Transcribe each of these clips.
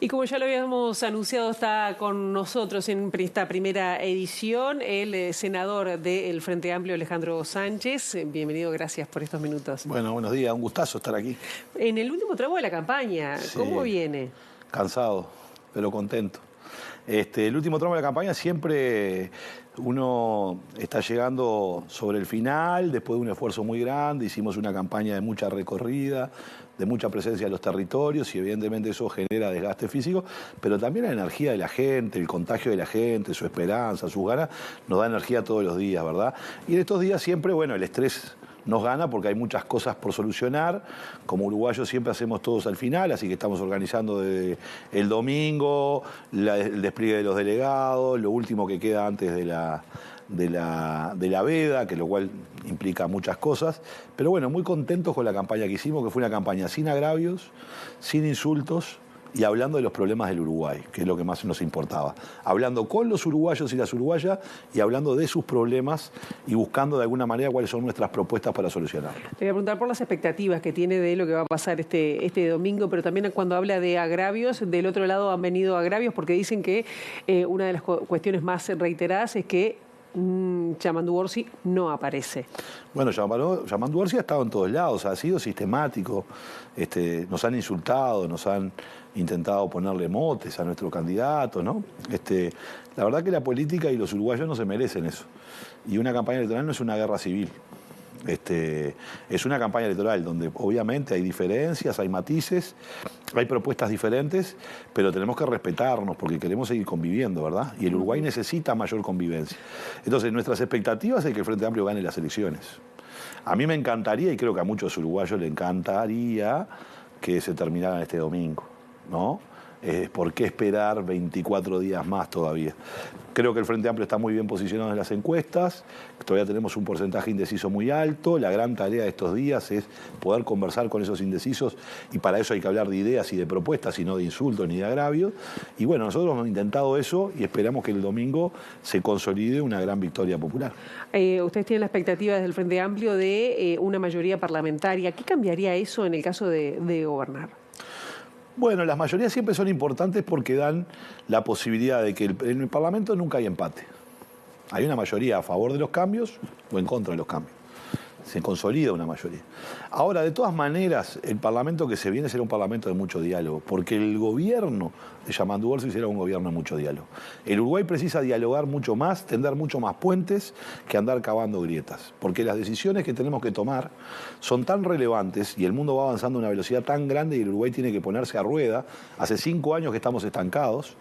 Y como ya lo habíamos anunciado, está con nosotros en esta primera edición el senador del Frente Amplio, Alejandro Sánchez. Bienvenido, gracias por estos minutos. Bueno, buenos días, un gustazo estar aquí. En el último tramo de la campaña, Sí, ¿cómo viene? Cansado, pero contento. El último tramo de la campaña siempre uno está llegando sobre el final, después de un esfuerzo muy grande, hicimos una campaña de mucha recorrida, de mucha presencia en los territorios y evidentemente eso genera desgaste físico, pero también la energía de la gente, el contagio de la gente, su esperanza, sus ganas, nos da energía todos los días, ¿verdad? Y en estos días siempre, bueno, el estrés nos gana porque hay muchas cosas por solucionar. Como uruguayos siempre hacemos todos al final, así que estamos organizando desde el domingo, el despliegue de los delegados, lo último que queda antes de la veda, que lo cual implica muchas cosas. Pero bueno, muy contentos con la campaña que hicimos, que fue una campaña sin agravios, sin insultos, y hablando de los problemas del Uruguay, que es lo que más nos importaba. Hablando con los uruguayos y las uruguayas y hablando de sus problemas y buscando de alguna manera cuáles son nuestras propuestas para solucionarlo. Te voy a preguntar por las expectativas que tiene de lo que va a pasar este domingo, pero también cuando habla de agravios, del otro lado han venido agravios porque dicen que una de las cuestiones más reiteradas es que Yamandu Orsi no aparece. Bueno, Yamandu Orsi ha estado en todos lados, ha sido sistemático, nos han insultado, nos han intentado ponerle motes a nuestro candidato, ¿no? La verdad que la política y los uruguayos no se merecen eso. Y una campaña electoral no es una guerra civil. Es una campaña electoral donde obviamente hay diferencias, hay matices, hay propuestas diferentes, pero tenemos que respetarnos porque queremos seguir conviviendo, ¿verdad? Y el Uruguay necesita mayor convivencia. Entonces, nuestras expectativas es que el Frente Amplio gane las elecciones. A mí me encantaría, y creo que a muchos uruguayos le encantaría, que se terminaran este domingo, ¿no? ¿Por qué esperar 24 días más todavía? Creo que el Frente Amplio está muy bien posicionado en las encuestas, todavía tenemos un porcentaje indeciso muy alto, la gran tarea de estos días es poder conversar con esos indecisos y para eso hay que hablar de ideas y de propuestas y no de insultos ni de agravios. Y bueno, nosotros hemos intentado eso y esperamos que el domingo se consolide una gran victoria popular. Ustedes tienen la expectativa desde el Frente Amplio de una mayoría parlamentaria. ¿Qué cambiaría eso en el caso de gobernar? Bueno, las mayorías siempre son importantes porque dan la posibilidad de que en el Parlamento nunca hay empate. Hay una mayoría a favor de los cambios o en contra de los cambios. Se consolida una mayoría. Ahora, de todas maneras, el Parlamento que se viene será un Parlamento de mucho diálogo, porque el gobierno de Yamandu Orsi será un gobierno de mucho diálogo. El Uruguay precisa dialogar mucho más, tender mucho más puentes que andar cavando grietas, porque las decisiones que tenemos que tomar son tan relevantes y el mundo va avanzando a una velocidad tan grande y el Uruguay tiene que ponerse a rueda. Hace 5 años que estamos estancados,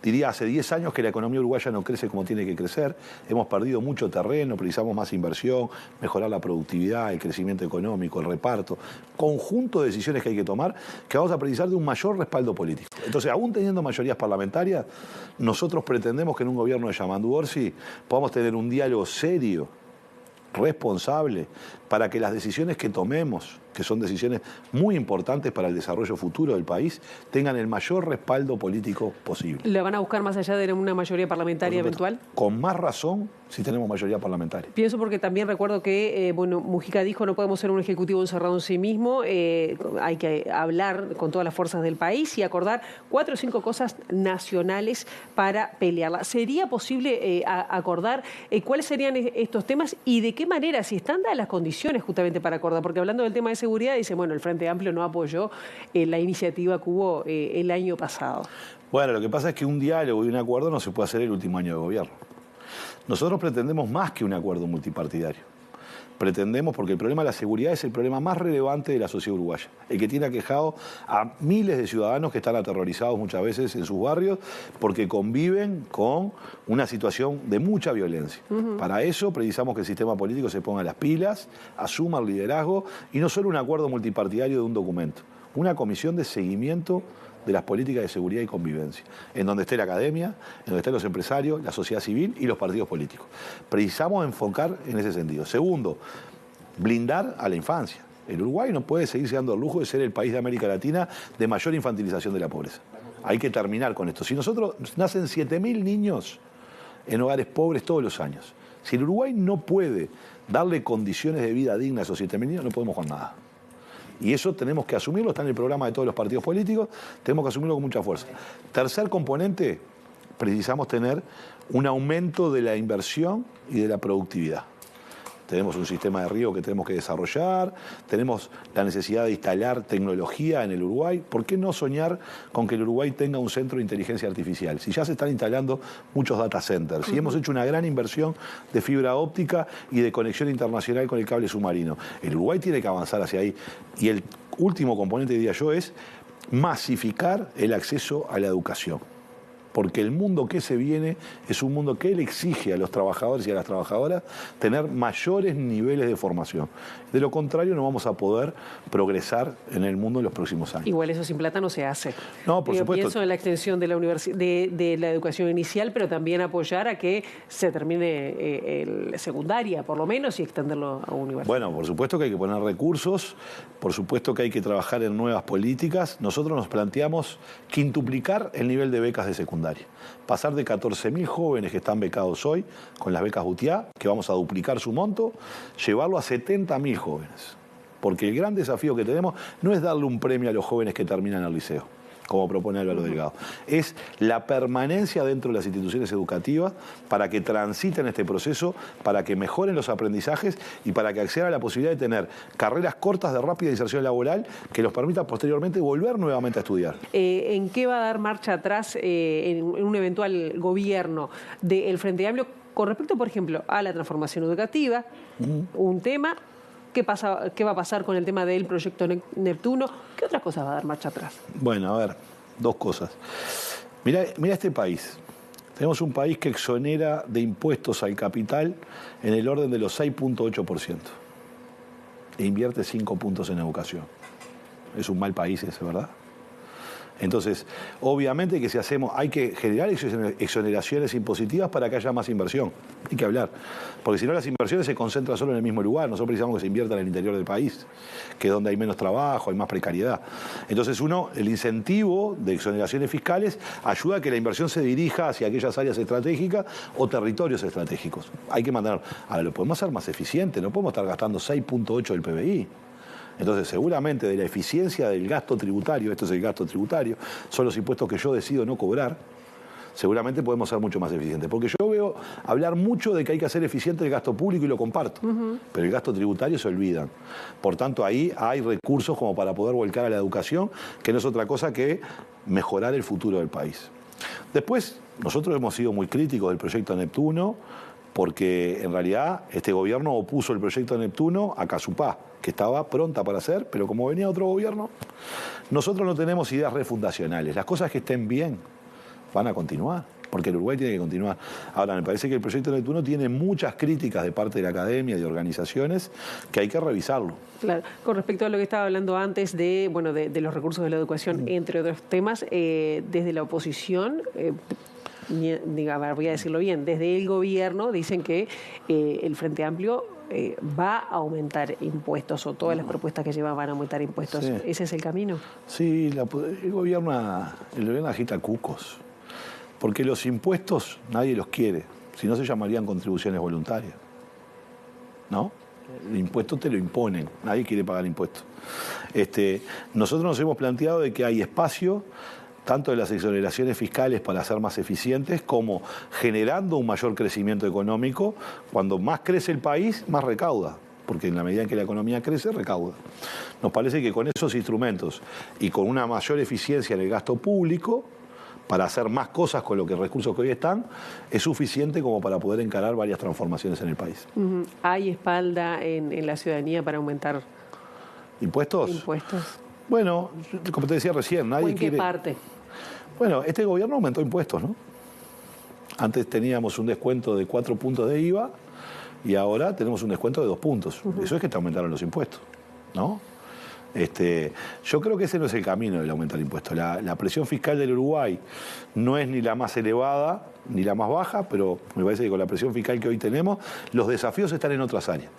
diría hace 10 años que la economía uruguaya no crece como tiene que crecer, hemos perdido mucho terreno, precisamos más inversión, mejorar la productividad, el crecimiento económico, el reparto, conjunto de decisiones que hay que tomar, que vamos a precisar de un mayor respaldo político. Entonces, aún teniendo mayorías parlamentarias, nosotros pretendemos que en un gobierno de Yamandu Orsi podamos tener un diálogo serio, responsable, para que las decisiones que tomemos, que son decisiones muy importantes para el desarrollo futuro del país, tengan el mayor respaldo político posible. ¿La van a buscar más allá de una mayoría parlamentaria eventual? Con más razón si tenemos mayoría parlamentaria. Pienso porque también recuerdo que Mujica dijo no podemos ser un ejecutivo encerrado en sí mismo, hay que hablar con todas las fuerzas del país y acordar 4 o 5 cosas nacionales para pelearla. ¿Sería posible acordar cuáles serían estos temas y de qué manera, si están dadas las condiciones justamente para acordar? Porque hablando del tema de seguridad, dice, bueno, el Frente Amplio no apoyó la iniciativa que hubo el año pasado. Bueno, lo que pasa es que un diálogo y un acuerdo no se puede hacer el último año de gobierno. Nosotros pretendemos más que un acuerdo multipartidario. Pretendemos, porque el problema de la seguridad es el problema más relevante de la sociedad uruguaya, el que tiene aquejado a miles de ciudadanos que están aterrorizados muchas veces en sus barrios porque conviven con una situación de mucha violencia. Para eso precisamos que el sistema político se ponga las pilas, asuma el liderazgo y no solo un acuerdo multipartidario de un documento, una comisión de seguimiento de las políticas de seguridad y convivencia, en donde esté la academia, en donde estén los empresarios, la sociedad civil y los partidos políticos. Precisamos enfocar en ese sentido. Segundo, blindar a la infancia. El Uruguay no puede seguirse dando el lujo de ser el país de América Latina de mayor infantilización de la pobreza. Hay que terminar con esto. Si nosotros nacen 7.000 niños en hogares pobres todos los años, si el Uruguay no puede darle condiciones de vida dignas a esos 7.000 niños, no podemos con nada. Y eso tenemos que asumirlo, está en el programa de todos los partidos políticos, tenemos que asumirlo con mucha fuerza. Tercer componente, precisamos tener un aumento de la inversión y de la productividad. Tenemos un sistema de riego que tenemos que desarrollar, tenemos la necesidad de instalar tecnología en el Uruguay. ¿Por qué no soñar con que el Uruguay tenga un centro de inteligencia artificial? Si ya se están instalando muchos data centers, si hemos hecho una gran inversión de fibra óptica y de conexión internacional con el cable submarino, el Uruguay tiene que avanzar hacia ahí. Y el último componente, diría yo, es masificar el acceso a la educación. Porque el mundo que se viene es un mundo que le exige a los trabajadores y a las trabajadoras tener mayores niveles de formación. De lo contrario, no vamos a poder progresar en el mundo en los próximos años. Igual eso sin plata no se hace. No, por supuesto. Pienso en la extensión de la de la educación inicial, pero también apoyar a que se termine el secundaria, por lo menos, y extenderlo a universidad. Bueno, por supuesto que hay que poner recursos, por supuesto que hay que trabajar en nuevas políticas. Nosotros nos planteamos quintuplicar el nivel de becas de secundaria. Pasar de 14.000 jóvenes que están becados hoy, con las becas UTIA, que vamos a duplicar su monto, llevarlo a 70.000 jóvenes. Porque el gran desafío que tenemos no es darle un premio a los jóvenes que terminan el liceo, como propone Álvaro Delgado. Es la permanencia dentro de las instituciones educativas para que transiten este proceso, para que mejoren los aprendizajes y para que accedan a la posibilidad de tener carreras cortas de rápida inserción laboral que los permita posteriormente volver nuevamente a estudiar. ¿En qué va a dar marcha atrás en un eventual gobierno del Frente Amplio con respecto, por ejemplo, a la transformación educativa? Un tema. ¿Qué va a pasar con el tema del proyecto Neptuno? ¿Qué otras cosas va a dar marcha atrás? Bueno, a ver, dos cosas. Mira este país. Tenemos un país que exonera de impuestos al capital en el orden de los 6.8%. E invierte 5 puntos en educación. Es un mal país ese, ¿verdad? Entonces, obviamente que si hacemos, hay que generar exoneraciones impositivas para que haya más inversión. Hay que hablar. Porque si no, las inversiones se concentran solo en el mismo lugar. Nosotros precisamos que se invierta en el interior del país, que es donde hay menos trabajo, hay más precariedad. Entonces, el incentivo de exoneraciones fiscales ayuda a que la inversión se dirija hacia aquellas áreas estratégicas o territorios estratégicos. Hay que mandar. Ahora, lo podemos hacer más eficiente. No podemos estar gastando 6.8 del PBI. Entonces, seguramente de la eficiencia del gasto tributario, esto es el gasto tributario, son los impuestos que yo decido no cobrar, seguramente podemos ser mucho más eficientes. Porque yo veo hablar mucho de que hay que hacer eficiente el gasto público y lo comparto, pero el gasto tributario se olvidan. Por tanto, ahí hay recursos como para poder volcar a la educación, que no es otra cosa que mejorar el futuro del país. Después, nosotros hemos sido muy críticos del proyecto Neptuno, porque en realidad este gobierno opuso el proyecto Neptuno a Casupá, que estaba pronta para hacer, pero como venía otro gobierno, nosotros no tenemos ideas refundacionales. Las cosas que estén bien van a continuar, porque el Uruguay tiene que continuar. Ahora, me parece que el proyecto Neptuno tiene muchas críticas de parte de la academia, de organizaciones, que hay que revisarlo. Claro. Con respecto a lo que estaba hablando antes de los recursos de la educación, entre otros temas, desde la oposición... voy a decirlo bien, desde el gobierno dicen que el Frente Amplio va a aumentar impuestos, o todas las propuestas que llevan van a aumentar impuestos. Sí. ¿Ese es el camino? Sí, el gobierno agita cucos, porque los impuestos nadie los quiere, si no se llamarían contribuciones voluntarias, ¿no? El impuesto te lo imponen, nadie quiere pagar impuestos. Nosotros nos hemos planteado de que hay espacio tanto de las exoneraciones fiscales para ser más eficientes, como generando un mayor crecimiento económico. Cuando más crece el país, más recauda, porque en la medida en que la economía crece, recauda. Nos parece que con esos instrumentos y con una mayor eficiencia en el gasto público, para hacer más cosas con los recursos que hoy están, es suficiente como para poder encarar varias transformaciones en el país. ¿Hay espalda en la ciudadanía para aumentar impuestos? Bueno, como te decía recién, nadie quiere... ¿En qué parte? Bueno, este gobierno aumentó impuestos, ¿no? Antes teníamos un descuento de 4 puntos de IVA y ahora tenemos un descuento de 2 puntos. Eso es que te aumentaron los impuestos, ¿no? Yo creo que ese no es el camino del aumentar impuestos. La presión fiscal del Uruguay no es ni la más elevada ni la más baja, pero me parece que con la presión fiscal que hoy tenemos, los desafíos están en otras áreas.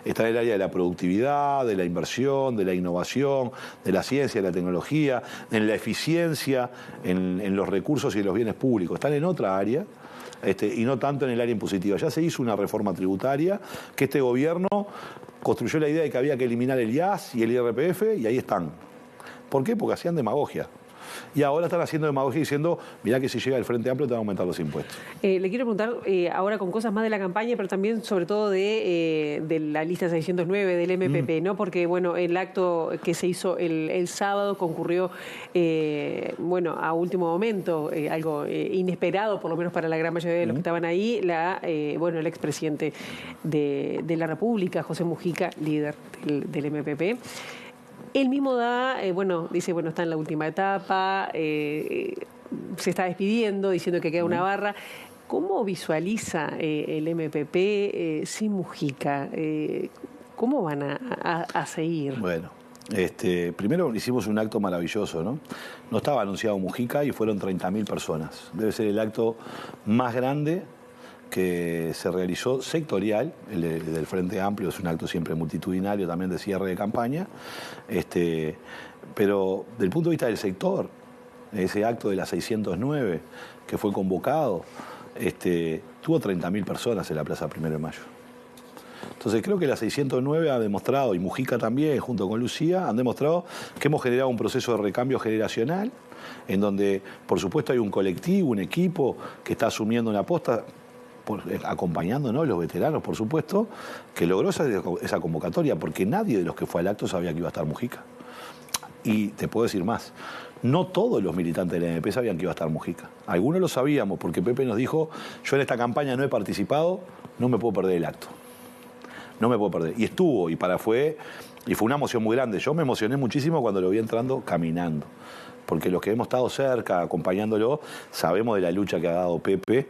Está en el área de la productividad, de la inversión, de la innovación, de la ciencia, de la tecnología, en la eficiencia, en los recursos y en los bienes públicos. Están en otra área. Y no tanto en el área impositiva. Ya se hizo una reforma tributaria que este gobierno construyó la idea de que había que eliminar el IAS y el IRPF y ahí están. ¿Por qué? Porque hacían demagogia. Y ahora están haciendo demagogia diciendo, mirá que si llega el Frente Amplio te van a aumentar los impuestos. Le quiero preguntar ahora con cosas más de la campaña, pero también sobre todo de la lista 609 del MPP, ¿no? Porque, bueno, el acto que se hizo el sábado concurrió, bueno, a último momento, algo inesperado, por lo menos para la gran mayoría de los que estaban ahí, bueno, el expresidente de la República, José Mujica, líder del MPP. Él mismo bueno, dice, bueno, está en la última etapa, se está despidiendo, diciendo que queda una barra. ¿Cómo visualiza el MPP sin Mujica? ¿Cómo van a seguir? Bueno, primero hicimos un acto maravilloso, ¿no? No estaba anunciado Mujica y fueron 30.000 personas. Debe ser el acto más grande que se realizó sectorial, el del Frente Amplio es un acto siempre multitudinario, también de cierre de campaña, pero del punto de vista del sector, ese acto de la 609 que fue convocado, tuvo 30.000 personas en la Plaza 1 de Mayo. Entonces creo que la 609 ha demostrado, y Mujica también, junto con Lucía, han demostrado que hemos generado un proceso de recambio generacional, en donde, por supuesto, hay un colectivo, un equipo que está asumiendo una aposta, acompañándonos los veteranos, por supuesto, que logró esa convocatoria, porque nadie de los que fue al acto sabía que iba a estar Mujica. Y te puedo decir más, no todos los militantes del MPP sabían que iba a estar Mujica. Algunos lo sabíamos, porque Pepe nos dijo, yo en esta campaña no he participado, no me puedo perder el acto. No me puedo perder. Y estuvo, y fue una emoción muy grande. Yo me emocioné muchísimo cuando lo vi entrando caminando. Porque los que hemos estado cerca, acompañándolo, sabemos de la lucha que ha dado Pepe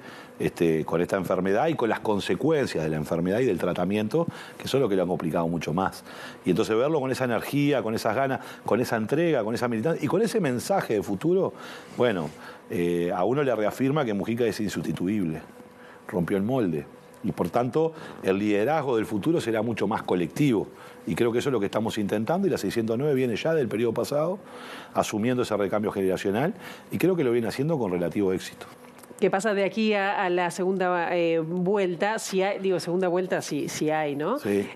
con esta enfermedad y con las consecuencias de la enfermedad y del tratamiento, que son lo que lo han complicado mucho más. Y entonces verlo con esa energía, con esas ganas, con esa entrega, con esa militancia y con ese mensaje de futuro, bueno, a uno le reafirma que Mujica es insustituible, rompió el molde. Y por tanto, el liderazgo del futuro será mucho más colectivo. Y creo que eso es lo que estamos intentando, y la 609 viene ya del periodo pasado, asumiendo ese recambio generacional, y creo que lo viene haciendo con relativo éxito. ¿Qué pasa de aquí a la segunda vuelta? Si hay, segunda vuelta sí hay, ¿no? Sí.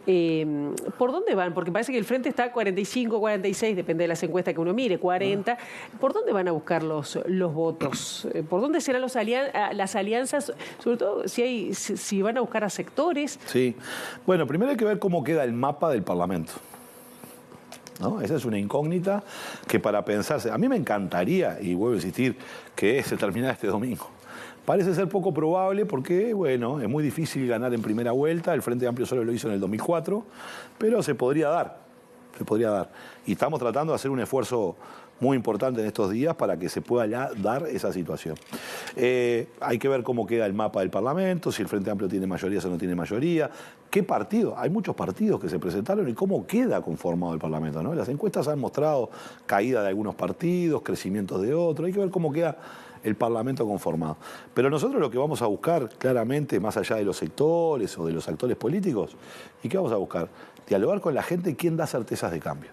¿Por dónde van? Porque parece que el Frente está 45, 46, depende de las encuestas que uno mire, 40. ¿Por dónde van a buscar los votos? ¿Por dónde serán las alianzas? Sobre todo si van a buscar a sectores. Sí. Bueno, primero hay que ver cómo queda el mapa del Parlamento, ¿no? Esa es una incógnita que para pensarse... A mí me encantaría, y vuelvo a insistir, que se terminara este domingo. Parece ser poco probable porque, bueno, es muy difícil ganar en primera vuelta. El Frente Amplio solo lo hizo en el 2004, pero se podría dar. Se podría dar. Y estamos tratando de hacer un esfuerzo muy importante en estos días para que se pueda ya dar esa situación. Hay que ver cómo queda el mapa del Parlamento, si el Frente Amplio tiene mayoría o no tiene mayoría. ¿Qué partido? Hay muchos partidos que se presentaron y cómo queda conformado el Parlamento, ¿no? Las encuestas han mostrado caída de algunos partidos, crecimientos de otros. Hay que ver cómo queda el Parlamento conformado. Pero nosotros lo que vamos a buscar, claramente, más allá de los sectores o de los actores políticos, ¿y qué vamos a buscar? Dialogar con la gente, quién da certezas de cambio.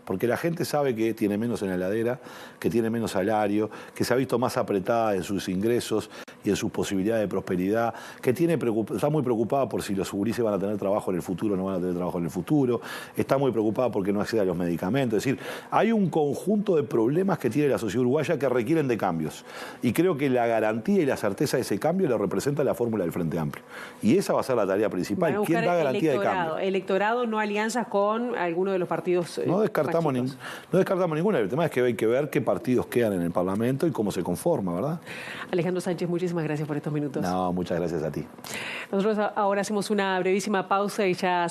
Porque la gente sabe que tiene menos en la heladera, que tiene menos salario, que se ha visto más apretada en sus ingresos y en sus posibilidades de prosperidad, que está muy preocupada por si los gurises van a tener trabajo en el futuro o no van a tener trabajo en el futuro, está muy preocupada porque no accede a los medicamentos. Es decir, hay un conjunto de problemas que tiene la sociedad uruguaya que requieren de cambios. Y creo que la garantía y la certeza de ese cambio lo representa la fórmula del Frente Amplio. Y esa va a ser la tarea principal. ¿Quién da garantía de cambio? Electorado, no alianzas con alguno de los partidos. No descartamos ninguna. El tema es que hay que ver qué partidos quedan en el Parlamento y cómo se conforma, ¿verdad? Alejandro Sánchez, muchísimas gracias por estos minutos. No, muchas gracias a ti. Nosotros ahora hacemos una brevísima pausa y ya